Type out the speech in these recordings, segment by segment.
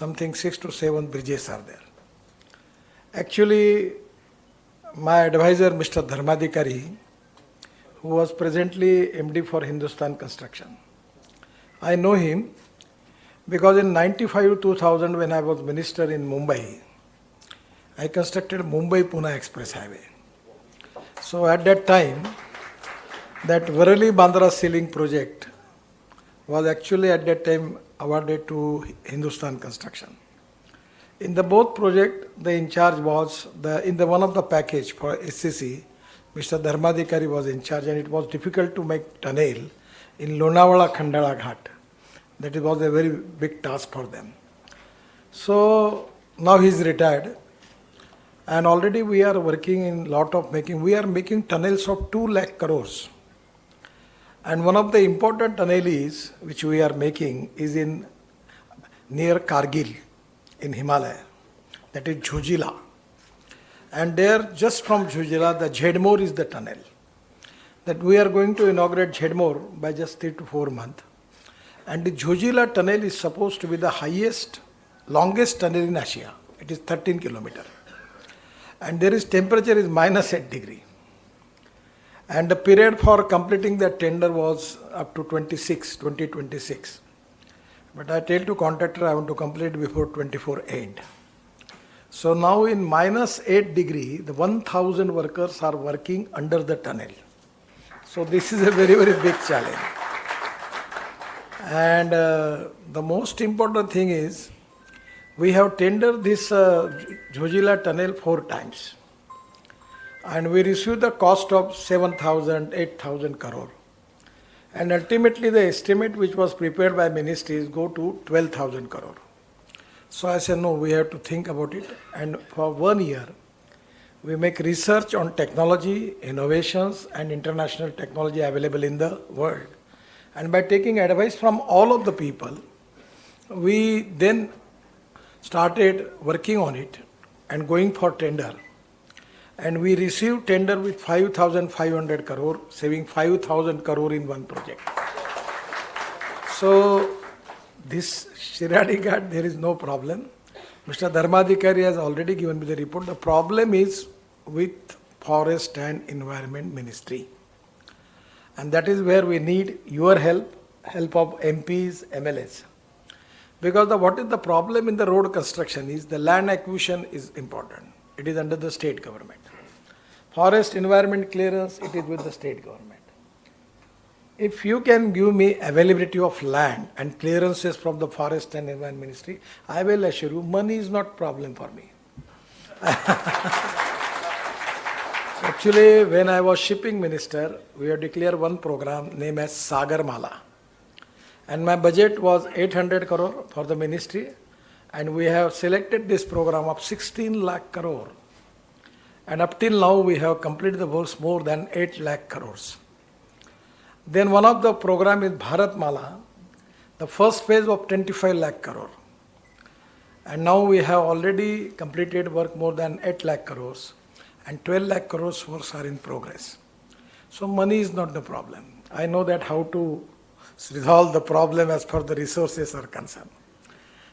something 6 to 7 bridges are there. Actually, my advisor, Mr. Dharmadhikari, who was presently MD for Hindustan Construction, I know him because in 95-2000 when I was minister in Mumbai, I constructed Mumbai-Pune Express Highway. So at that time, that Worli-Bandra ceiling project was actually at that time awarded to Hindustan Construction. In the both project, the in charge was, in the one of the package for SCC, Mr. Dharmadhikari was in charge, and it was difficult to make tunnel in Lonavala-Khandala Ghat. That was a very big task for them. So now he is retired, and already we are working in lot of we are making tunnels of 2 lakh crores. And one of the important tunnels which we are making is in near Kargil in Himalaya, that is Jhojila. And there, just from Jhojila, the Jhedmore is the tunnel. That we are going to inaugurate Jhedmore by just 3 to 4 months. And the Jhojila tunnel is supposed to be the highest, longest tunnel in Asia. It is 13 kilometers. And there is temperature is -8 degrees. And the period for completing that tender was up to 2026. But I tell to contractor I want to complete before 24 end. So now in -8 degrees, the 1000 workers are working under the tunnel. So this is a very, very big challenge. And the most important thing is, we have tendered this Jhojila tunnel 4 times. And we received the cost of 7,000, 8,000 crore. And ultimately the estimate which was prepared by ministries go to 12,000 crore. So I said, no, we have to think about it. And for 1 year, we make research on technology, innovations, and international technology available in the world. And by taking advice from all of the people, we then started working on it and going for tender. And we received tender with 5,500 crore, saving 5,000 crore in one project. So this Shiradi Ghat, there is no problem. Mr. Dharmadhikari has already given me the report. The problem is with Forest and Environment Ministry. And that is where we need your help of MPs, MLAs. Because what is the problem in the road construction is the land acquisition is important. It is under the state government. Forest environment clearance, it is with the state government. If you can give me availability of land and clearances from the Forest and Environment Ministry, I will assure you, money is not problem for me. Actually, when I was shipping minister, we have declared one program named as Sagar Mala. And my budget was 800 crore for the ministry. And we have selected this program of 16 lakh crore. And up till now, we have completed the works more than 8 lakh crores. Then one of the program is Bharat Mala, the first phase of 25 lakh crore. And now we have already completed work more than 8 lakh crores. And 12 lakh crores works are in progress. So money is not the problem. I know that how to resolve the problem as far as the resources are concerned.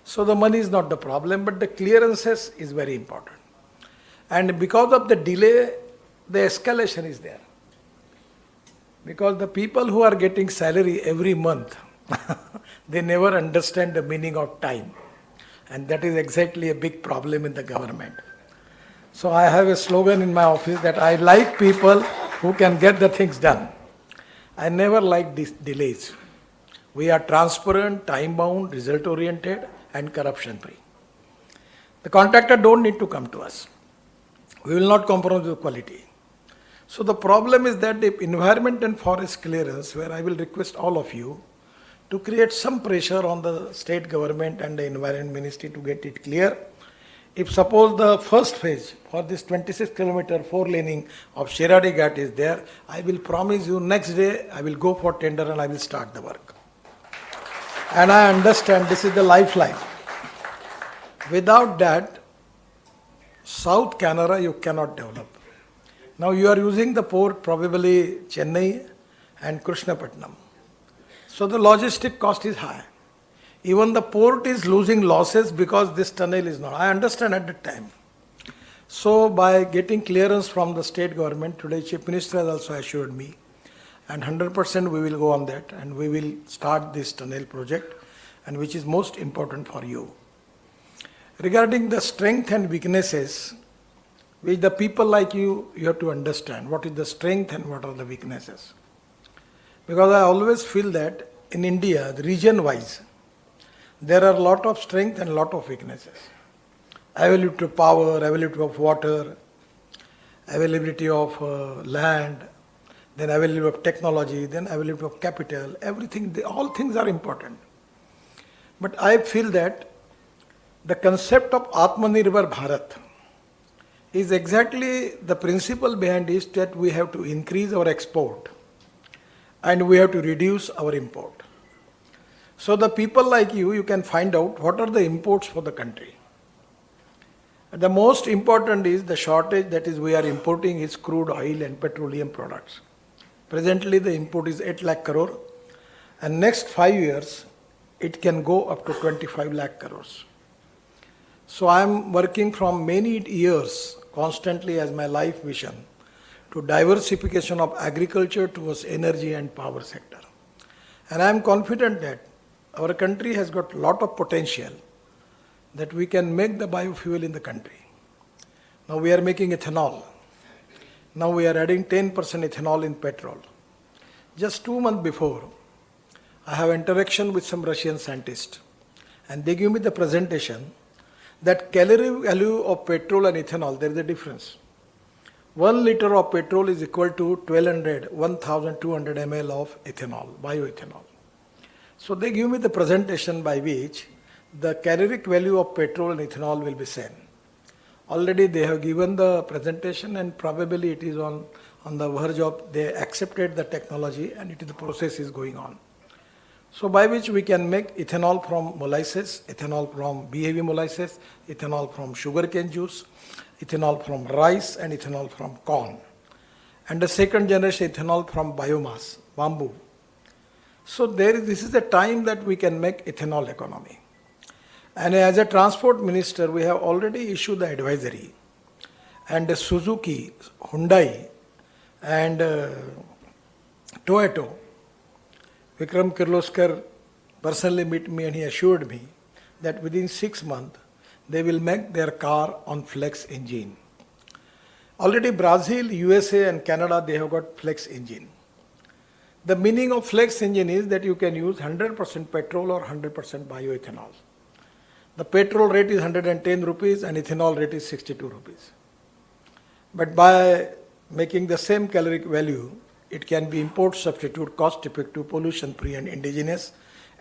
So the money is not the problem, but the clearances is very important. And because of the delay, the escalation is there. Because the people who are getting salary every month, they never understand the meaning of time. And that is exactly a big problem in the government. So I have a slogan in my office that I like people who can get the things done. I never like these delays. We are transparent, time-bound, result-oriented, and corruption-free. The contractor don't need to come to us. We will not compromise with quality. So the problem is that the environment and forest clearance, where I will request all of you to create some pressure on the state government and the environment ministry to get it clear. If suppose the first phase for this 26 kilometer 4-laning of Shiradi Ghat is there, I will promise you next day I will go for tender and I will start the work. And I understand this is the lifeline. Without that, South Kanara you cannot develop. Now you are using the port probably Chennai and Krishnapatnam. So the logistic cost is high. Even the port is losing losses because this tunnel is not. I understand at that time. So by getting clearance from the state government, today Chief Minister has also assured me, and 100% we will go on that and we will start this tunnel project, and which is most important for you. Regarding the strength and weaknesses, which the people like you have to understand what is the strength and what are the weaknesses. Because I always feel that in India, region-wise, there are a lot of strength and a lot of weaknesses. Availability of power, availability of water, availability of land, then availability of technology, then availability of capital, everything, all things are important. But I feel that the concept of Atmanirbhar Bharat is exactly the principle behind it, that we have to increase our export and we have to reduce our import. So the people like you can find out what are the imports for the country. And the most important is the shortage, that is we are importing is crude oil and petroleum products. Presently the import is 8 lakh crore, and next 5 years it can go up to 25 lakh crores. So I am working from many years constantly as my life vision to diversification of agriculture towards energy and power sector. And I am confident that our country has got a lot of potential that we can make the biofuel in the country. Now we are making ethanol. Now we are adding 10% ethanol in petrol. Just 2 months before, I have interaction with some Russian scientists, and they give me the presentation that calorie value of petrol and ethanol, there is a difference. 1 liter of petrol is equal to 1200 ml of ethanol, bioethanol. So they give me the presentation by which the caloric value of petrol and ethanol will be same. Already they have given the presentation, and probably it is on the verge of, they accepted the technology, and the process is going on. So by which we can make ethanol from molasses, ethanol from BAV molasses, ethanol from sugarcane juice, ethanol from rice, and ethanol from corn. And the second generation ethanol from biomass, bamboo. So this is the time that we can make ethanol economy. And as a transport minister, we have already issued the advisory. And Suzuki, Hyundai, and Toyota, Vikram Kirloskar personally met me and he assured me that within 6 months they will make their car on flex engine. Already Brazil, USA and Canada, they have got flex engine. The meaning of flex engine is that you can use 100% petrol or 100% bioethanol. The petrol rate is 110 rupees and ethanol rate is 62 rupees. But by making the same caloric value, it can be import substitute, cost effective, pollution free and indigenous,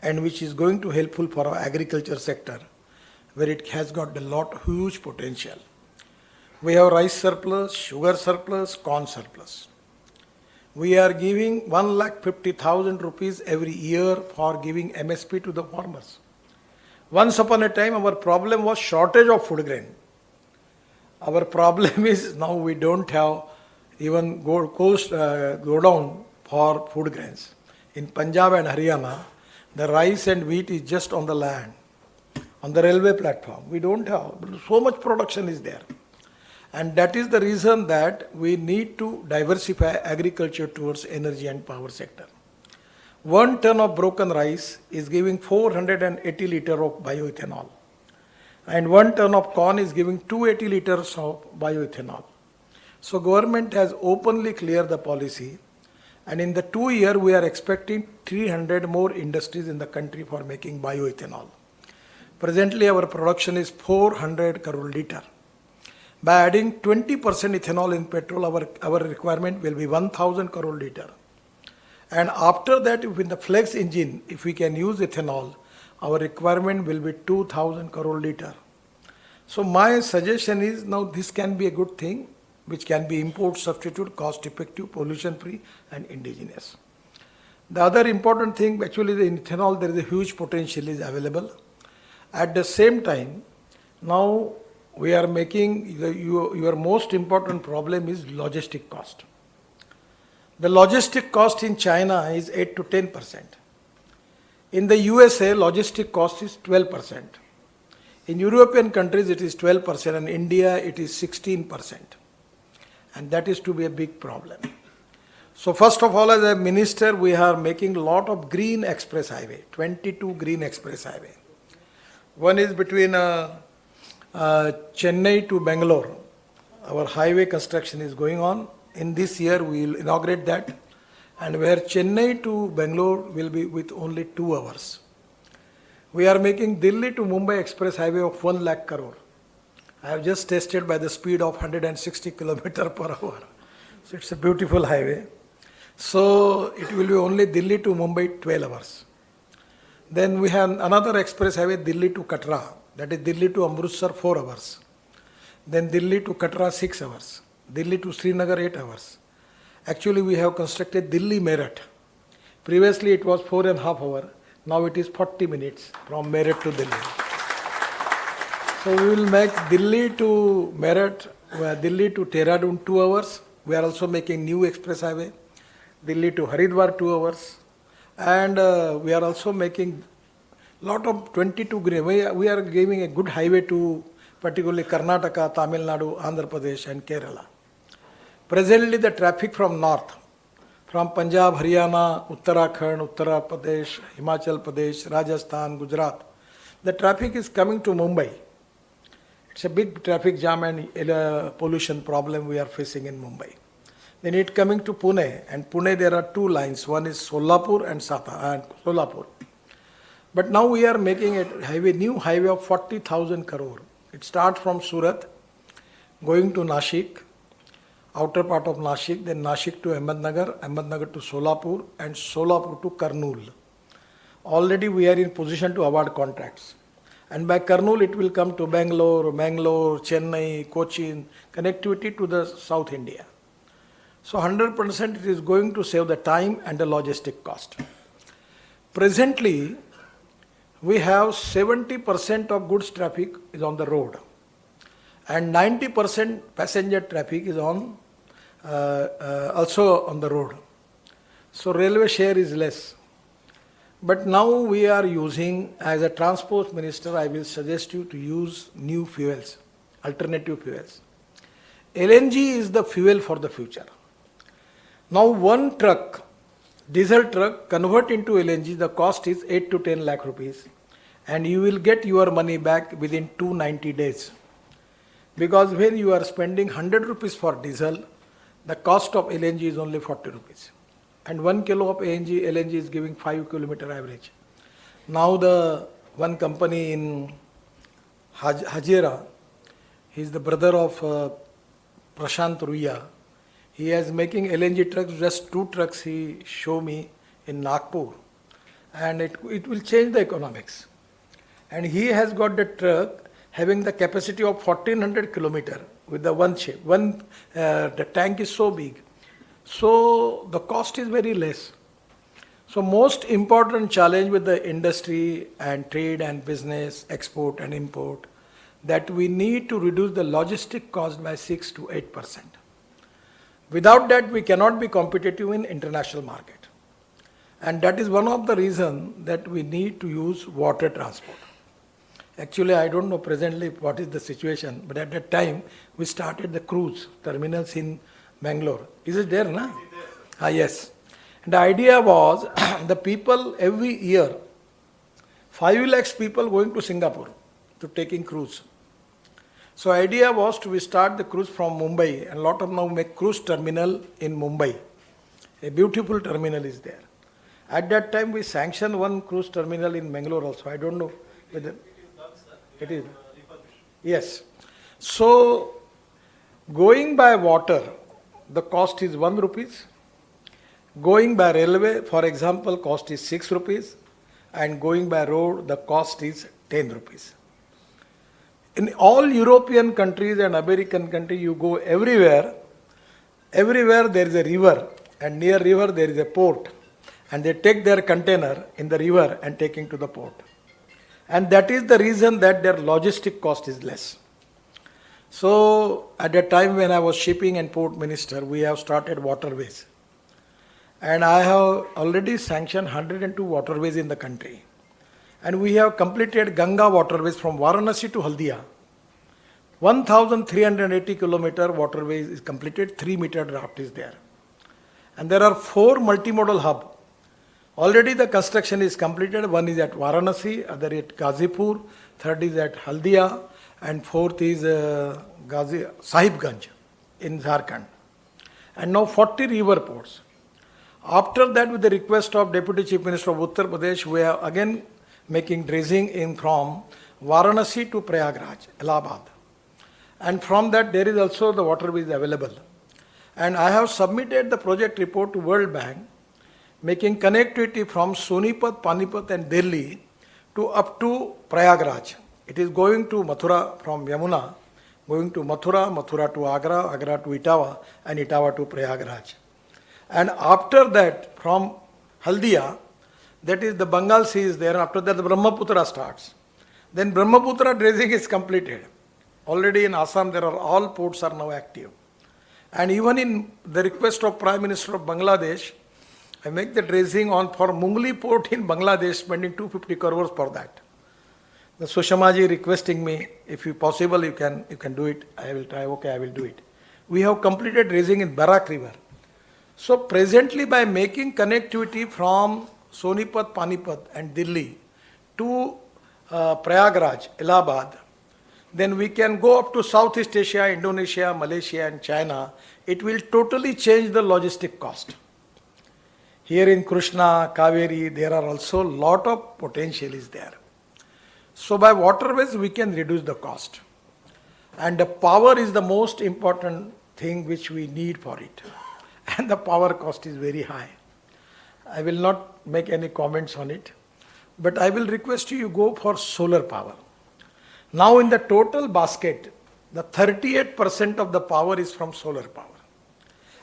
and which is going to helpful for our agriculture sector, where it has got a lot huge potential. We have rice surplus, sugar surplus, corn surplus. We are giving 1,50,000 rupees every year for giving MSP to the farmers. Once upon a time, our problem was shortage of food grain. Our problem is now we don't have even go down for food grains. In Punjab and Haryana, the rice and wheat is just on the land, on the railway platform. We don't have, so much production is there. And that is the reason that we need to diversify agriculture towards energy and power sector. 1 ton of broken rice is giving 480 liters of bioethanol. And 1 ton of corn is giving 280 liters of bioethanol. So government has openly cleared the policy, and in the 2 years we are expecting 300 more industries in the country for making bioethanol. Presently our production is 400 crore liter. By adding 20% ethanol in petrol, our requirement will be 1000 crore liter. And after that, with the flex engine, if we can use ethanol, our requirement will be 2000 crore liter. So my suggestion is, now this can be a good thing, which can be import substitute, cost effective, pollution free and indigenous. The other important thing, actually the ethanol, there is a huge potential is available. At the same time, now we are making, your most important problem is logistic cost. The logistic cost in China is 8 to 10%. In the USA, logistic cost is 12%. In European countries, it is 12%, and India, it is 16%. And that is to be a big problem. So first of all, as a minister, we are making a lot of green express highway, 22 green express highway. One is between Chennai to Bangalore. Our highway construction is going on. In this year, we will inaugurate that. And where Chennai to Bangalore will be with only 2 hours. We are making Delhi to Mumbai express highway of 1 lakh crore. I have just tested by the speed of 160 kilometer per hour. So it's a beautiful highway. So it will be only Delhi to Mumbai 12 hours. Then we have another express highway Delhi to Katra. That is Delhi to Amritsar 4 hours. Then Delhi to Katra 6 hours. Delhi to Srinagar 8 hours. Actually we have constructed Delhi Meerut. Previously it was 4.5 hours. Now it is 40 minutes from Meerut to Delhi. So we will make Delhi to Meerut, Delhi to Dehradun 2 hours. We are also making new express highway. Delhi to Haridwar 2 hours. And we are also making lot of 22 green. We are giving a good highway to particularly Karnataka, Tamil Nadu, Andhra Pradesh and Kerala. Presently the traffic from north, from Punjab, Haryana, Uttarakhand, Uttar Pradesh, Himachal Pradesh, Rajasthan, Gujarat, the traffic is coming to Mumbai. It's a big traffic jam and pollution problem we are facing in Mumbai. Then it coming to Pune, and Pune there are 2 lines. One is Solapur and Solapur. But now we are making a new highway of 40,000 crore. It starts from Surat, going to Nashik, outer part of Nashik, then Nashik to Ahmednagar, Ahmednagar to Solapur, and Solapur to Kurnool. Already we are in position to award contracts. And by Kurnool it will come to Bangalore, Chennai, Cochin, connectivity to the South India. So 100% it is going to save the time and the logistic cost. Presently, we have 70% of goods traffic is on the road. And 90% passenger traffic is on also on the road. So railway share is less. But now we are using, as a transport minister, I will suggest you to use new fuels, alternative fuels. LNG is the fuel for the future. Now one truck, diesel truck, convert into LNG, the cost is 8 to 10 lakh rupees. And you will get your money back within 290 days. Because when you are spending 100 rupees for diesel, the cost of LNG is only 40 rupees. And 1 kilo of LNG is giving 5 kilometer average. Now the one company in Hajira, he is the brother of Prashant Ruya. He is making LNG trucks, just 2 trucks he show me in Nagpur. And it will change the economics. And he has got the truck having the capacity of 1400 kilometer with the one shape. The tank is so big. So the cost is very less. So most important challenge with the industry and trade and business, export and import, that we need to reduce the logistic cost by 6 to 8%. Without that, we cannot be competitive in international market. And that is one of the reasons that we need to use water transport. Actually, I don't know presently what is the situation, but at that time, we started the cruise terminals in Mangaluru. Is it there, na? Yes. And the idea was, the people every year, 5 lakhs people going to Singapore to taking cruise. So idea was to start the cruise from Mumbai, and a lot of now make cruise terminal in Mumbai. A beautiful terminal is there. At that time, we sanctioned one cruise terminal in Mangaluru also. I don't know whether it is. Yes. So going by water, the cost is 1 rupees. Going by railway, for example, cost is 6 rupees. And going by road, the cost is 10 rupees. In all European countries and American countries, you go everywhere there is a river, and near river there is a port, and they take their container in the river and taking to the port. And that is the reason that their logistic cost is less. So at the time when I was shipping and port minister, we have started waterways. And I have already sanctioned 102 waterways in the country. And we have completed Ganga waterways from Varanasi to Haldia. 1,380 kilometer waterways is completed, 3-meter draft is there. And there are 4 multimodal hubs. Already the construction is completed. One is at Varanasi, other at Gazipur, third is at Haldia, and fourth is Sahibganj in Jharkhand. And now 40 river ports. After that, with the request of Deputy Chief Minister of Uttar Pradesh, we are again making dredging in from Varanasi to Prayagraj, Allahabad. And from that, there is also the waterways available. And I have submitted the project report to World Bank, making connectivity from Sonipat, Panipat and Delhi to up to Prayagraj. It is going to Mathura from Yamuna, going to Mathura, Mathura to Agra, Agra to Etawah, and Etawah to Prayagraj. And after that, from Haldia, that is the Bengal Sea is there, and after that the Brahmaputra starts. Then Brahmaputra dredging is completed. Already in Assam, there are all ports are now active. And even in the request of Prime Minister of Bangladesh, I make the dredging on for Mungli port in Bangladesh, spending 250 crores for that. The Sushamaji requesting me, if you possible, you can do it. I will try. Okay, I will do it. We have completed dredging in Barak River. So presently, by making connectivity from Sonipat, Panipat and Delhi to Prayagraj, Allahabad, then we can go up to Southeast Asia, Indonesia, Malaysia and China. It will totally change the logistic cost. Here in Krishna, Kaveri, there are also lot of potential is there. So by waterways, we can reduce the cost. And the power is the most important thing which we need for it. And the power cost is very high. I will not make any comments on it. But I will request you go for solar power. Now in the total basket, the 38% of the power is from solar power.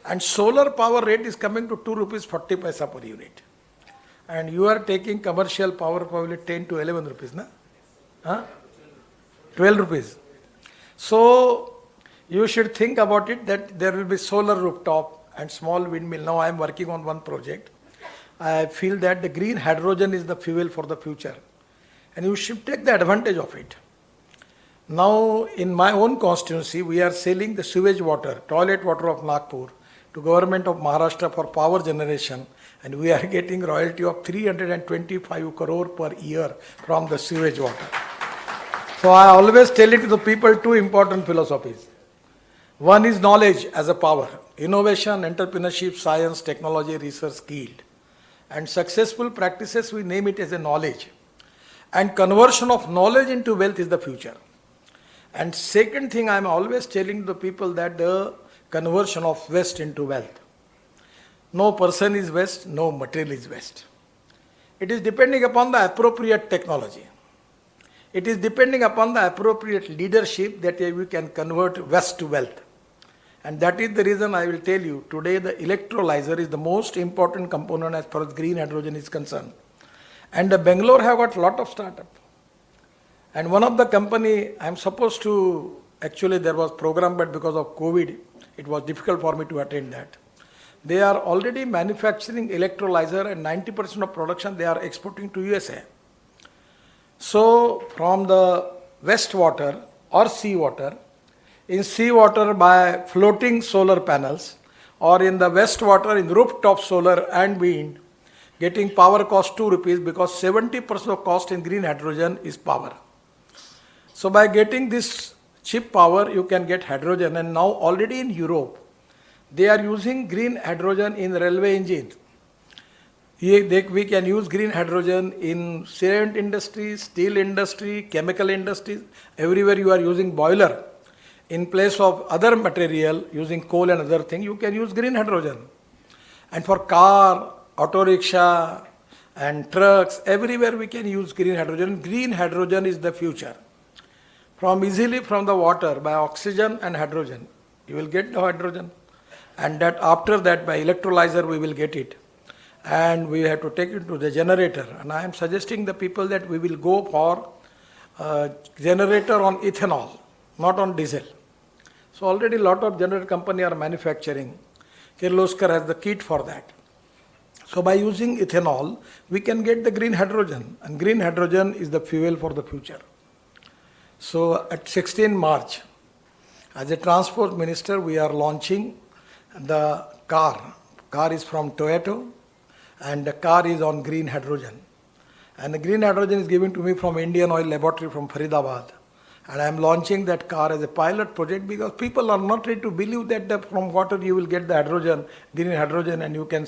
And solar power rate is coming to 2 rupees 40 paisa per unit. And you are taking commercial power probably 10 to 11 rupees, na? Huh? 12 rupees. So you should think about it that there will be solar rooftop and small windmill. Now I am working on one project. I feel that the green hydrogen is the fuel for the future. And you should take the advantage of it. Now in my own constituency, we are selling the sewage water, toilet water of Nagpur to government of Maharashtra for power generation, and we are getting royalty of 325 crore per year from the sewage water. So I always tell it to the people 2 important philosophies. One is knowledge as a power, innovation, entrepreneurship, science, technology, research, skill. And successful practices, we name it as a knowledge. And conversion of knowledge into wealth is the future. And second thing, I am always telling the people that the conversion of waste into wealth. No person is waste, no material is waste. It is depending upon the appropriate technology. It is depending upon the appropriate leadership that we can convert waste to wealth. And that is the reason I will tell you, today the electrolyzer is the most important component as far as green hydrogen is concerned. And the Bangalore have got a lot of startup. And one of the company, I am supposed to, actually there was program, but because of COVID, it was difficult for me to attend that. They are already manufacturing electrolyzer and 90% of production they are exporting to USA. So from the wastewater or seawater, in seawater by floating solar panels, or in the wastewater in rooftop solar and wind, getting power cost 2 rupees because 70% of cost in green hydrogen is power. So by getting this cheap power, you can get hydrogen, and now already in Europe, they are using green hydrogen in railway engines. We can use green hydrogen in cement industry, steel industry, chemical industries. Everywhere you are using boiler. In place of other material, using coal and other thing, you can use green hydrogen. And for car, auto rickshaw and trucks, everywhere we can use green hydrogen. Green hydrogen is the future. Easily from the water, by oxygen and hydrogen, you will get the hydrogen. And that after that, by electrolyzer, we will get it. And we have to take it to the generator. And I am suggesting the people that we will go for generator on ethanol, not on diesel. So already a lot of generator company are manufacturing. Kirloskar has the kit for that. So by using ethanol, we can get the green hydrogen, and green hydrogen is the fuel for the future. So at 16 March, as a transport minister, we are launching the car. Car is from Toyota, and the car is on green hydrogen. And the green hydrogen is given to me from Indian Oil Laboratory from Faridabad. And I am launching that car as a pilot project because people are not ready to believe that from water you will get the hydrogen, green hydrogen, and you can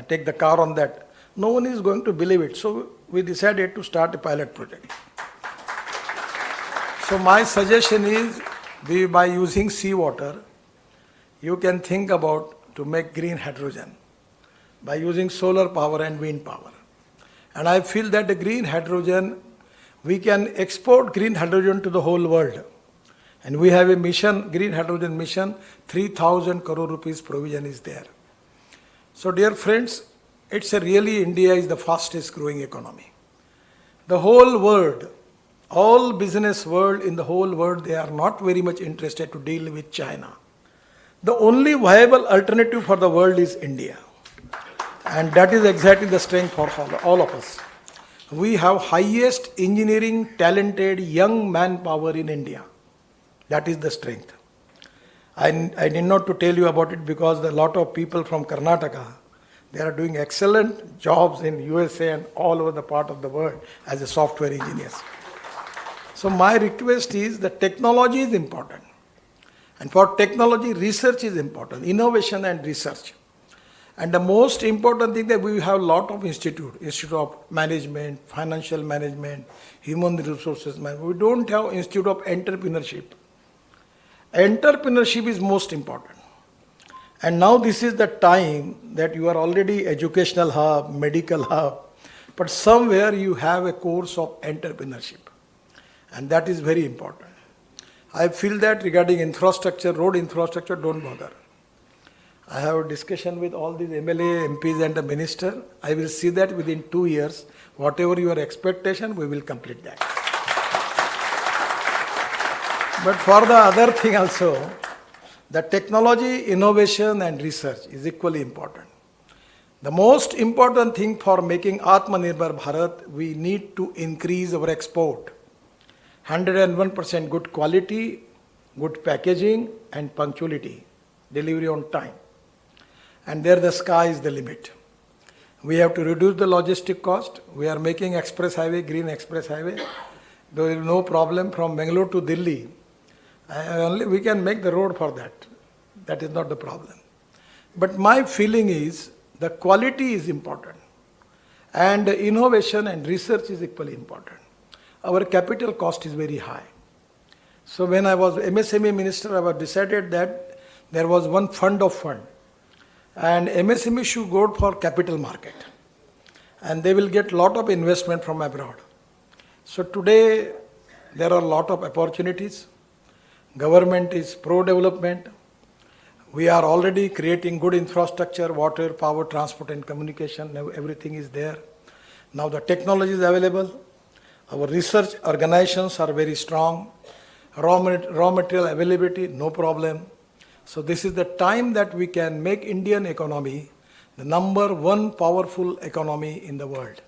take the car on that. No one is going to believe it. So we decided to start a pilot project. So my suggestion is, by using seawater, you can think about to make green hydrogen by using solar power and wind power. And I feel that the green hydrogen, we can export green hydrogen to the whole world. And we have a mission, green hydrogen mission, 3,000 crore rupees provision is there. So dear friends, it's really India is the fastest growing economy. The whole world, all business world in the whole world, they are not very much interested to deal with China. The only viable alternative for the world is India. And that is exactly the strength for all of us. We have highest engineering, talented, young manpower in India. That is the strength. I need not to tell you about it because a lot of people from Karnataka, they are doing excellent jobs in USA and all over the part of the world as a software engineers. So my request is that technology is important. And for technology, research is important, innovation and research. And the most important thing that we have a lot of institute of management, financial management, human resources management. We don't have institute of entrepreneurship. Entrepreneurship is most important. And now this is the time that you are already educational hub, medical hub, but somewhere you have a course of entrepreneurship. And that is very important. I feel that regarding infrastructure, road infrastructure, don't bother. I have a discussion with all these MLA, MPs and the minister. I will see that within 2 years, whatever your expectation, we will complete that. But for the other thing also, the technology, innovation and research is equally important. The most important thing for making Atmanirbhar Bharat, we need to increase our export. 101% good quality, good packaging and punctuality, delivery on time. And there the sky is the limit. We have to reduce the logistic cost. We are making express highway, green express highway. There is no problem from Mangaluru to Delhi. Only we can make the road for that. That is not the problem. But my feeling is the quality is important. And innovation and research is equally important. Our capital cost is very high. So when I was MSME minister, I was decided that there was one fund of fund. And MSME should go for capital market. And they will get lot of investment from abroad. So today, there are a lot of opportunities. Government is pro-development. We are already creating good infrastructure, water, power, transport and communication. Now everything is there. Now the technology is available. Our research organizations are very strong. Raw material availability, no problem. So this is the time that we can make Indian economy the number one powerful economy in the world.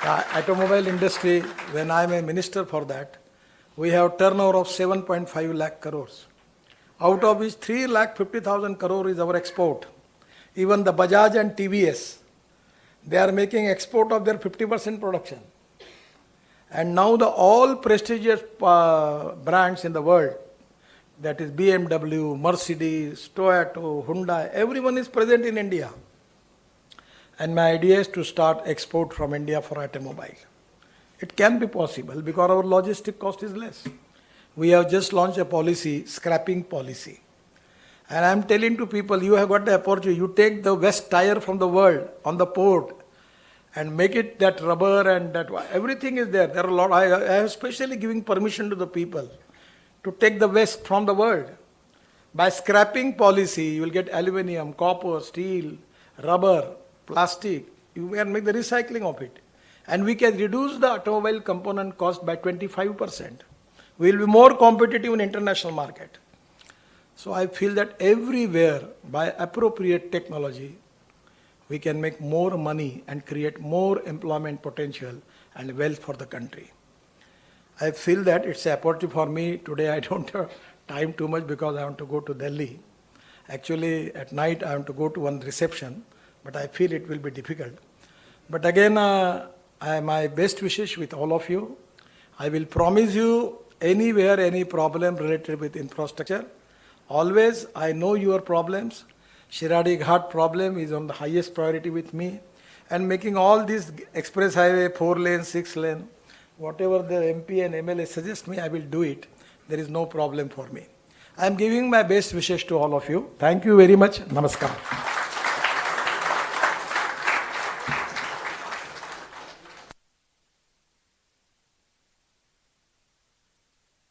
The automobile industry, when I am a minister for that, we have turnover of 7.5 lakh crores. Out of which 3,50,000 crore is our export. Even the Bajaj and TVS, they are making export of their 50% production. And now the all prestigious brands in the world, that is BMW, Mercedes, Toyota, Hyundai, everyone is present in India. And my idea is to start export from India for automobile. It can be possible because our logistic cost is less. We have just launched a policy, scrapping policy. And I am telling to people, you have got the opportunity, you take the best tire from the world on the port and make it that rubber and that, everything is there. There are a lot, I am especially giving permission to the people to take the waste from the world. By scrapping policy, you will get aluminum, copper, steel, rubber, plastic. You can make the recycling of it. And we can reduce the automobile component cost by 25%. We will be more competitive in international market. So I feel that everywhere, by appropriate technology, we can make more money and create more employment potential and wealth for the country. I feel that it's an opportunity for me. Today I don't have time too much because I want to go to Delhi. Actually, at night I want to go to one reception, but I feel it will be difficult. But again, my best wishes with all of you. I will promise you anywhere, any problem related with infrastructure. Always, I know your problems. Shiradi Ghat problem is on the highest priority with me. And making all these express highway, 4 lane, 6 lane, whatever the MP and MLA suggest me, I will do it. There is no problem for me. I am giving my best wishes to all of you. Thank you very much. Namaskar.